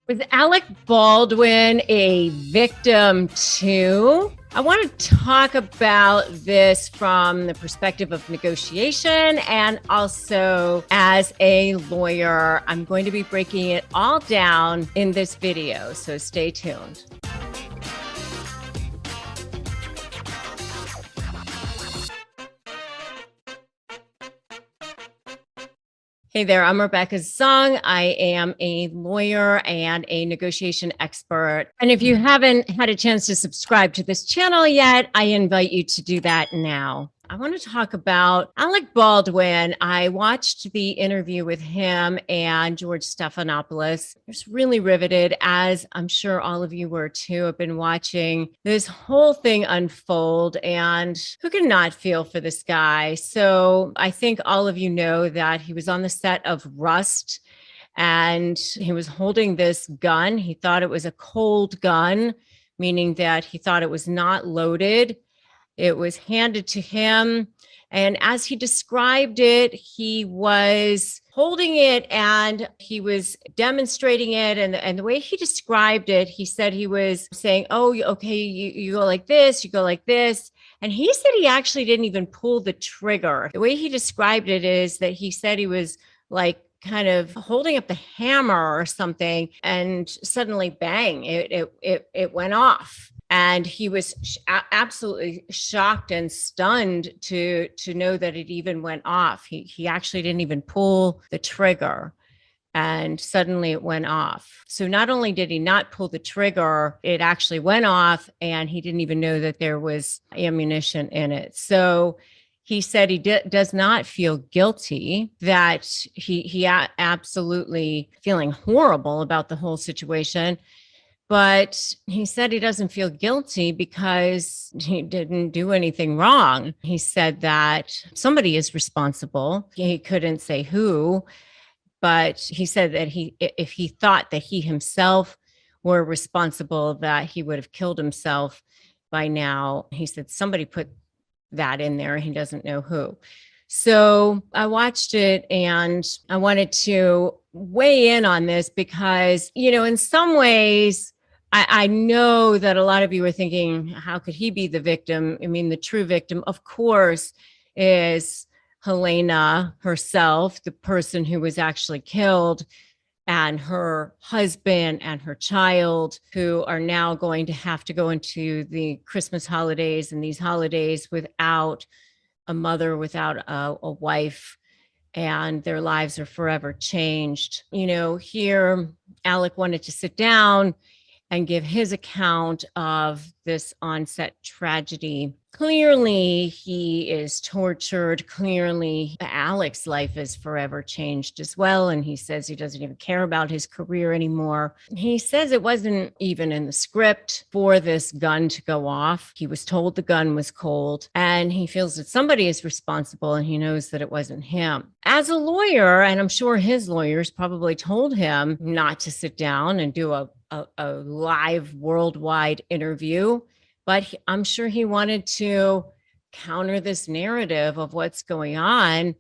Was Alec Baldwin a victim too? I want to talk about this from the perspective of negotiation and also as a lawyer. I'm going to be breaking it all down in this video, so stay tuned. Hey there, I'm Rebecca Zung. I am a lawyer and a negotiation expert. And if you haven't had a chance to subscribe to this channel yet, I invite you to do that now. I want to talk about Alec Baldwin. I watched the interview with him and George Stephanopoulos. I was really riveted, as I'm sure all of you were too. I've been watching this whole thing unfold, and who can not feel for this guy? So I think all of you know that he was on the set of Rust, and he was holding this gun. He thought it was a cold gun, meaning that he thought it was not loaded. It was handed to him. And as he described it, he was holding it and he was demonstrating it. And the way he described it, he said he was saying, oh, okay, you go like this, you go like this. And he said he actually didn't even pull the trigger. The way he described it is that he said he was like kind of holding up the hammer or something, and suddenly bang, it went off. And he was absolutely shocked and stunned to know that it even went off. He actually didn't even pull the trigger, and suddenly it went off. So not only did he not pull the trigger, it actually went off, and he didn't even know that there was ammunition in it. So he said he does not feel guilty, that he absolutely feeling horrible about the whole situation. But he said he doesn't feel guilty because he didn't do anything wrong. He said that somebody is responsible. He couldn't say who, but he said that if he thought that he himself were responsible, that he would have killed himself by now. He said somebody put that in there. He doesn't know who. So I watched it and I wanted to weigh in on this because, in some ways, I know that a lot of you are thinking, how could he be the victim? I mean, the true victim, of course, is Halyna herself, the person who was actually killed, and her husband and her child, who are now going to have to go into the Christmas holidays and these holidays without a mother, without a wife, and their lives are forever changed. Here, Alec wanted to sit down and give his account of this on-set tragedy. Clearly, he is tortured. Clearly, Alec's life is forever changed as well. And he says he doesn't even care about his career anymore. He says it wasn't even in the script for this gun to go off. He was told the gun was cold, and he feels that somebody is responsible, and he knows that it wasn't him. As a lawyer, and I'm sure his lawyers probably told him not to sit down and do a live worldwide interview, but I'm sure he wanted to counter this narrative of what's going on.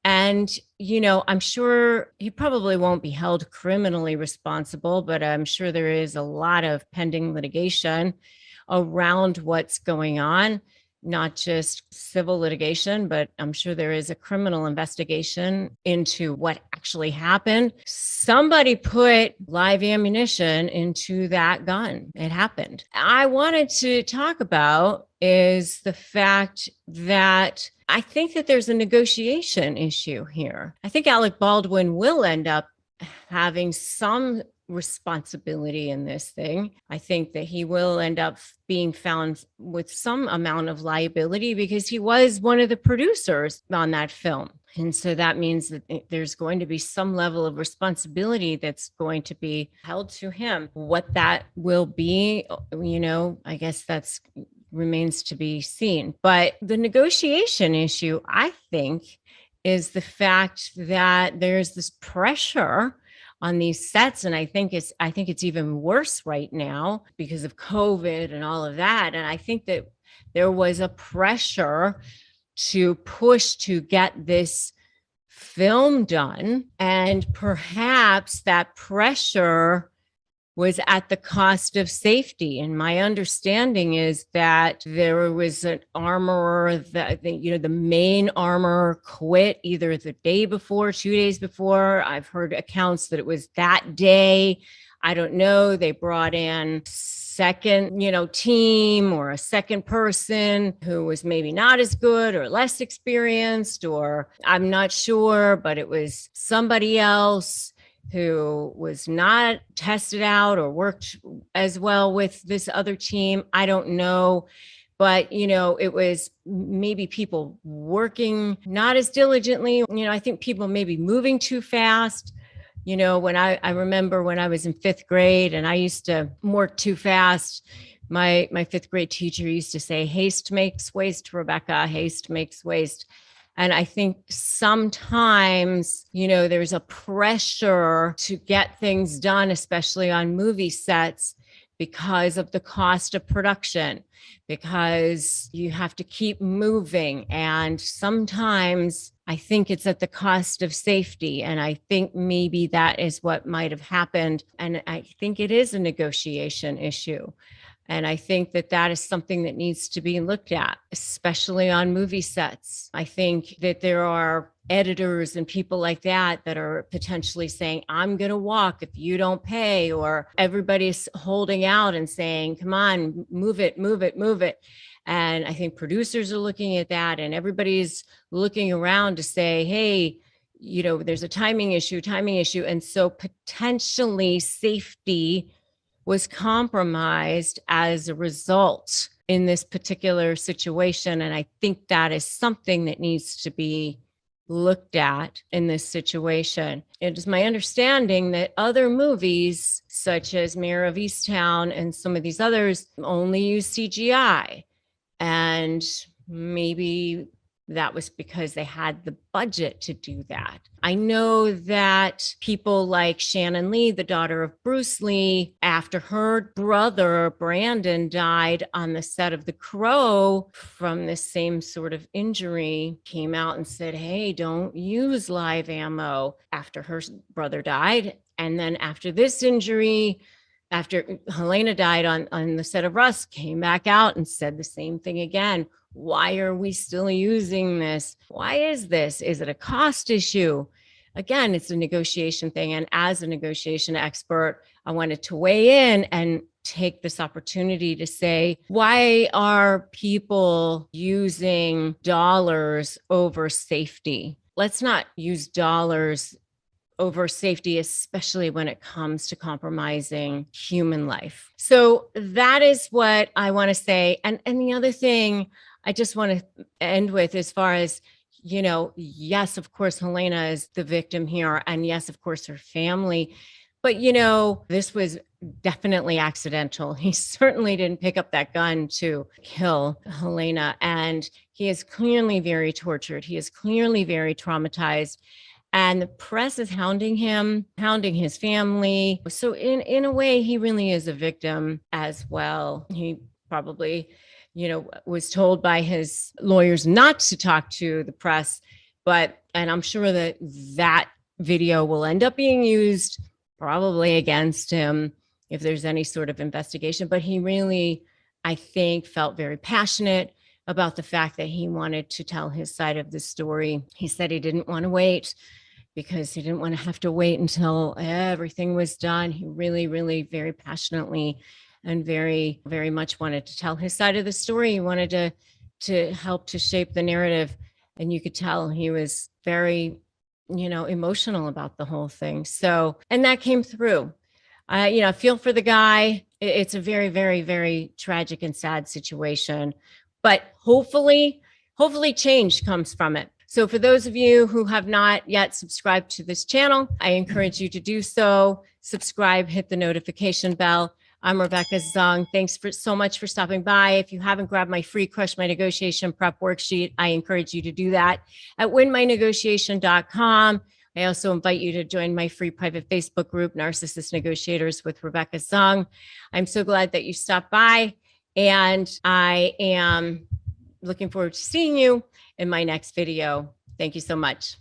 And, I'm sure he probably won't be held criminally responsible, but I'm sure there is a lot of pending litigation around what's going on. Not just civil litigation, but I'm sure there is a criminal investigation into what actually happened. Somebody put live ammunition into that gun. It happened. I wanted to talk about is the fact that I think that there's a negotiation issue here. I think Alec Baldwin will end up having some responsibility in this thing. I think that he will end up being found with some amount of liability because he was one of the producers on that film. And so that means that there's going to be some level of responsibility that's going to be held to him. What that will be, I guess that's remains to be seen. But the negotiation issue, I think, is the fact that there's this pressure on these sets. And I think it's even worse right now because of COVID and all of that. And I think that there was a pressure to push to get this film done. And perhaps that pressure was at the cost of safety. And my understanding is that there was an armorer that, the main armorer quit either the day before, 2 days before. I've heard accounts that it was that day. I don't know. They brought in second, team or a second person who was maybe not as good or less experienced, or I'm not sure, but it was somebody else who was not tested out or worked as well with this other team. I don't know. But, it was maybe people working not as diligently. I think people maybe moving too fast. When I remember when I was in fifth grade and I used to work too fast, my fifth grade teacher used to say, haste makes waste, Rebecca, haste makes waste. And I think sometimes, there's a pressure to get things done, especially on movie sets, because of the cost of production, because you have to keep moving. And sometimes I think it's at the cost of safety. And I think maybe that is what might have happened. And I think it is a negotiation issue. And I think that that is something that needs to be looked at, especially on movie sets. I think that there are editors and people like that that are potentially saying, I'm going to walk if you don't pay, or everybody's holding out and saying, come on, move it, move it, move it. And I think producers are looking at that, and everybody's looking around to say, hey, there's a timing issue. And so potentially safety was compromised as a result in this particular situation. And I think that is something that needs to be looked at in this situation. It is my understanding that other movies, such as Mayor of Easttown and some of these others, only use CGI. And maybe that was because they had the budget to do that. I know that people like Shannon Lee, the daughter of Bruce Lee, after her brother Brandon died on the set of The Crow from the same sort of injury, came out and said, hey, don't use live ammo after her brother died. And then after this injury, after Halyna died on the set of Rust, came back out and said the same thing again. Why are we still using this? Why is this? Is it a cost issue? Again, it's a negotiation thing. And as a negotiation expert, I wanted to weigh in and take this opportunity to say, why are people using dollars over safety? Let's not use dollars over safety, especially when it comes to compromising human life. So that is what I want to say. And the other thing I just want to end with, as far as, yes, of course, Halyna is the victim here. And yes, of course, her family. But, this was definitely accidental. He certainly didn't pick up that gun to kill Halyna. And he is clearly very tortured. He is clearly very traumatized. And the press is hounding him, hounding his family. So in a way, he really is a victim as well. He probably, was told by his lawyers not to talk to the press, and I'm sure that that video will end up being used probably against him if there's any sort of investigation. But he really, I think, felt very passionate about the fact that he wanted to tell his side of the story. He said he didn't want to wait, because he didn't want to have to wait until everything was done. He really, really very passionately and very, very much wanted to tell his side of the story. He wanted to help to shape the narrative. And you could tell he was very, emotional about the whole thing. So, and that came through. I feel for the guy. It's a very, very, very tragic and sad situation, but hopefully change comes from it. So for those of you who have not yet subscribed to this channel, I encourage you to do so. Subscribe, hit the notification bell. I'm Rebecca Zung. Thanks so much for stopping by. If you haven't grabbed my free Crush My Negotiation Prep worksheet, I encourage you to do that at winmynegotiation.com. I also invite you to join my free private Facebook group, Narcissist Negotiators with Rebecca Zung. I'm so glad that you stopped by, and I am looking forward to seeing you in my next video. Thank you so much.